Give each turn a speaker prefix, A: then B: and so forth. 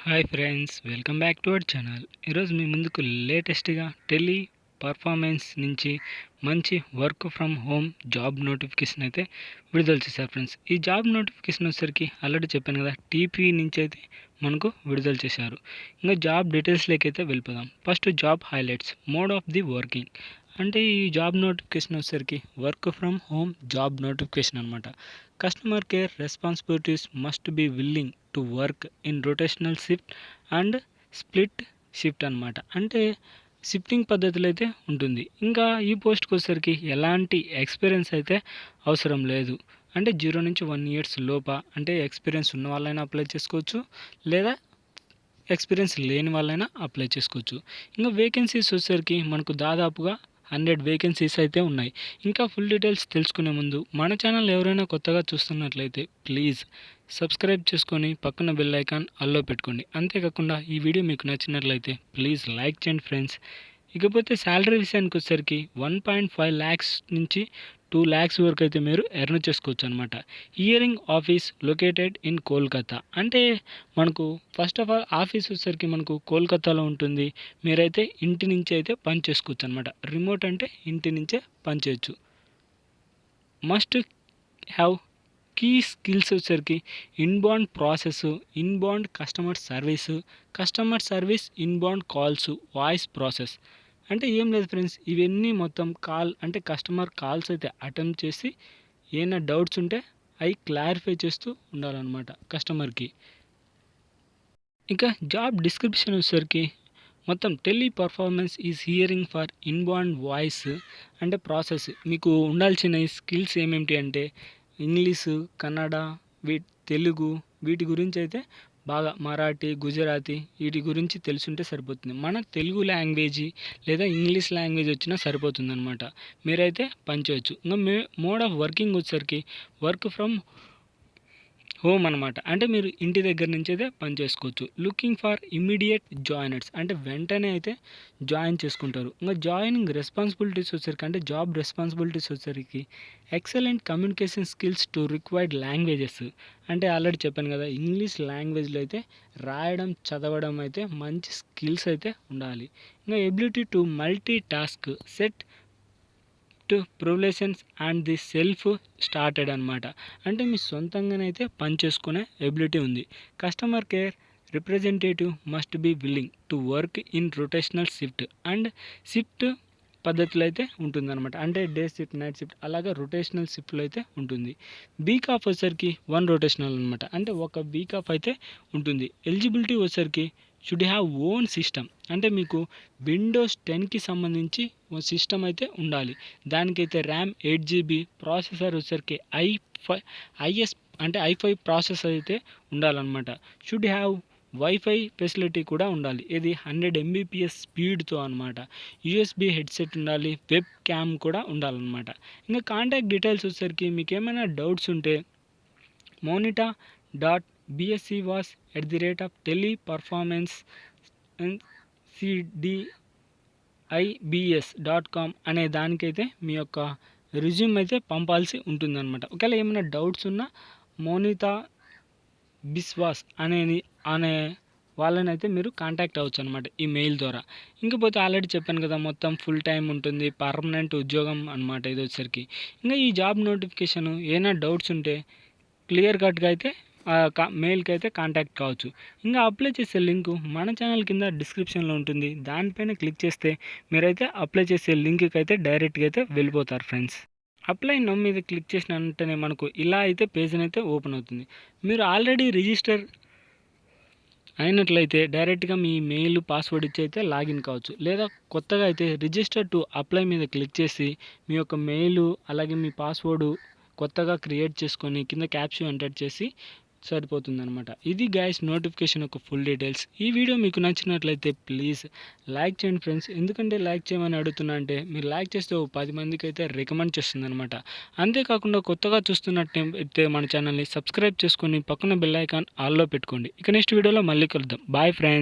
A: Hi friends, welcome back to our channel. ఈరోజు మీ ముందుకు లేటెస్ట్గా టెలి పర్ఫార్మెన్స్ నుంచి మంచి work from home job notification అయితే విడుదల చేశారు ఫ్రెండ్స్. ఈ జాబ్ నోటిఫికేషన్ వచ్చేసరికి ఆల్రెడీ చెప్పాను కదా, టీపీ నుంచి అయితే మనకు విడుదల చేశారు. ఇంకా జాబ్ డీటెయిల్స్లోకి అయితే వెళ్ళిపోదాం. First job highlights, mode of the working. అంటే ఈ జాబ్ నోటిఫికేషన్ వచ్చేసరికి work from home job notification అనమాట. Customer care responsibilities must be willing to work in rotational shift and split shift అనమాట. అంటే షిఫ్టింగ్ పద్ధతిలో అయితే ఉంటుంది. ఇంకా ఈ పోస్ట్కి వచ్చేసరికి ఎలాంటి ఎక్స్పీరియన్స్ అయితే అవసరం లేదు. అంటే 0 నుంచి 1 ఇయర్స్ లోప అంటే ఎక్స్పీరియన్స్ ఉన్న వాళ్ళైనా అప్లై చేసుకోవచ్చు, లేదా ఎక్స్పీరియన్స్ లేని వాళ్ళైనా అప్లై చేసుకోవచ్చు. ఇంకా వేకెన్సీస్ వచ్చేసరికి మనకు దాదాపుగా 100 వేకెన్సీస్ అయితే ఉన్నాయి. ఇంకా ఫుల్ డీటెయిల్స్ తెలుసుకునే ముందు మన ఛానల్ ఎవరైనా కొత్తగా చూస్తున్నట్లయితే ప్లీజ్ సబ్స్క్రైబ్ చేసుకొని పక్కన బెల్ ఐకాన్ ఆల్లో పెట్టుకోండి. అంతేకాకుండా ఈ వీడియో మీకు నచ్చినట్లయితే ప్లీజ్ లైక్ చేయండి ఫ్రెండ్స్. ఇకపోతే శాలరీ విషయానికి వచ్చేసరికి 1.5 ల్యాక్స్ నుంచి 2 ల్యాక్స్ వరకు అయితే మీరు ఎర్న్ చేసుకోవచ్చు అనమాట. Hearing office located in Kolkata. అంటే మనకు ఫస్ట్ ఆఫ్ ఆల్ ఆఫీస్ వచ్చేసరికి మనకు కోల్కతాలో ఉంటుంది. మీరైతే ఇంటి నుంచి అయితే పని చేసుకోవచ్చు అనమాట. రిమోట్ అంటే ఇంటి నుంచే పని చేయొచ్చు. మస్ట్ హ్యావ్ కీ స్కిల్స్ వచ్చేసరికి inbound process, inbound customer service, inbound calls, voice process. అంటే ఏం లేదు ఫ్రెండ్స్, ఇవన్నీ మొత్తం కాల్ అంటే కస్టమర్ కాల్స్ అయితే అటెంప్ట్ చేసి ఏమైనా డౌట్స్ ఉంటే అవి క్లారిఫై చేస్తూ ఉండాలన్నమాట కస్టమర్కి. ఇంకా జాబ్ డిస్క్రిప్షన్ వచ్చేసరికి మొత్తం tele performance is hearing for inbound voice అంటే ప్రాసెస్. మీకు ఉండాల్సిన స్కిల్స్ ఏమేమిటి అంటే ఇంగ్లీషు, కన్నడ, తెలుగు, వీటి గురించి అయితే బాగా మరాఠీ, గుజరాతీ వీటి గురించి తెలుసుంటే సరిపోతుంది. మనకు తెలుగు లాంగ్వేజ్ లేదా ఇంగ్లీష్ లాంగ్వేజ్ వచ్చినా సరిపోతుంది అనమాట. మీరైతే పనిచేయచ్చు. ఇంకా మోడ్ ఆఫ్ వర్కింగ్ వచ్చేసరికి వర్క్ ఫ్రమ్ హోమ్ అనమాట. అంటే మీరు ఇంటి దగ్గర నుంచి అయితే పని చేసుకోవచ్చు. లుకింగ్ ఫర్ ఇమ్మీడియట్ జాయినర్స్ అంటే వెంటనే అయితే జాయిన్ చేసుకుంటారు. ఇంకా జాయినింగ్ రెస్పాన్సిబిలిటీస్ వచ్చేసరికి అంటే జాబ్ రెస్పాన్సిబిలిటీస్ వచ్చేసరికి excellent communication skills to required languages. అంటే ఆల్రెడీ చెప్పాను కదా, ఇంగ్లీష్ లాంగ్వేజ్లో అయితే రాయడం, చదవడం అయితే మంచి స్కిల్స్ అయితే ఉండాలి. ఇంకా ability to multitask, set ప్రివిలేషన్స్ అండ్ ది సెల్ఫ్ స్టార్టెడ్ అనమాట. అంటే మీ సొంతంగానైతే పని చేసుకునే ఎబిలిటీ ఉంది. Customer care representative must be willing to work in rotational shift and shift పద్ధతిలో అయితే ఉంటుందన్నమాట. అంటే డే షిఫ్ట్, నైట్ షిఫ్ట్ అలాగా రొటేషనల్ షిఫ్ట్లో అయితే ఉంటుంది. వీక్ ఆఫ్ వచ్చేసరికి 1 రొటేషనల్ అనమాట. అంటే ఒక వీక్ ఆఫ్ అయితే ఉంటుంది. ఎలిజిబిలిటీ వచ్చేసరికి షుడ్ హ్యావ్ ఓన్ సిస్టమ్. అంటే మీకు విండోస్ 10కి సంబంధించి సిస్టమ్ అయితే ఉండాలి. దానికైతే ర్యామ్ 8 GB, ప్రాసెసర్ వచ్చేసరికి ఐఎస్ అంటే i5 ప్రాసెసర్ అయితే ఉండాలన్నమాట. షుడ్ హ్యావ్ వైఫై ఫెసిలిటీ కూడా ఉండాలి. ఇది 100 Mbps స్పీడ్తో అనమాట. యూఎస్బి హెడ్సెట్ ఉండాలి. వెబ్ క్యామ్ కూడా ఉండాలన్నమాట. ఇంకా కాంటాక్ట్ డీటెయిల్స్ వచ్చేసరికి మీకు ఏమైనా డౌట్స్ ఉంటే monita.bscwas@teleperformancecdibs.com అనే దానికైతే మీ యొక్క రిజ్యూమ్ అయితే పంపాల్సి ఉంటుందన్నమాట. ఒకవేళ ఏమైనా డౌట్స్ ఉన్నా మోనితా బిస్వాస్ అనే వాళ్ళని అయితే మీరు కాంటాక్ట్ అవ్వచ్చు అనమాట ఈ మెయిల్ ద్వారా. ఇంకపోతే ఆల్రెడీ చెప్పాను కదా, మొత్తం ఫుల్ టైం ఉంటుంది, పర్మనెంట్ ఉద్యోగం అనమాట ఇది వచ్చేసరికి. ఇంకా ఈ జాబ్ నోటిఫికేషన్ ఏమైనా డౌట్స్ ఉంటే క్లియర్ కట్గా అయితే మెయిల్కి అయితే కాంటాక్ట్ కావచ్చు. ఇంకా అప్లై చేసే లింకు మన ఛానల్ కింద డిస్క్రిప్షన్లో ఉంటుంది. దానిపైన క్లిక్ చేస్తే మీరైతే అప్లై చేసే లింక్కి అయితే డైరెక్ట్గా అయితే వెళ్ళిపోతారు ఫ్రెండ్స్. అప్లై నౌ మీద క్లిక్ చేసిన వెంటనే మనకు ఇలా అయితే పేజ్ అయితే ఓపెన్ అవుతుంది. మీరు ఆల్రెడీ రిజిస్టర్ అయినట్లయితే డైరెక్ట్గా మీ మెయిల్, పాస్వర్డ్ ఇచ్చి అయితే లాగిన్ కావచ్చు. లేదా కొత్తగా అయితే రిజిస్టర్ టు అప్లై మీద క్లిక్ చేసి మీ యొక్క మెయిల్ అలాగే మీ పాస్వర్డ్ కొత్తగా క్రియేట్ చేసుకొని కింద క్యాప్షన్ ఎంటర్ చేసి సరిపోతుందన్నమాట. ఇది గైస్ నోటిఫికేషన్ యొక్క ఫుల్ డీటెయిల్స్. ఈ వీడియో మీకు నచ్చినట్లయితే ప్లీజ్ లైక్ చేయండి ఫ్రెండ్స్. ఎందుకంటే లైక్ చేయమని అడుగుతున్నా అంటే మీరు లైక్ చేస్తే 10 మందికి అయితే రికమెండ్ చేస్తుంది అనమాట. అంతేకాకుండా కొత్తగా చూస్తున్నట్టయితే మన ఛానల్ని సబ్స్క్రైబ్ చేసుకొని పక్కన బెల్ ఐకాన్ ఆల్లో పెట్టుకోండి. ఇక నెక్స్ట్ వీడియోలో మళ్ళీ కలుద్దాం. Bye friends.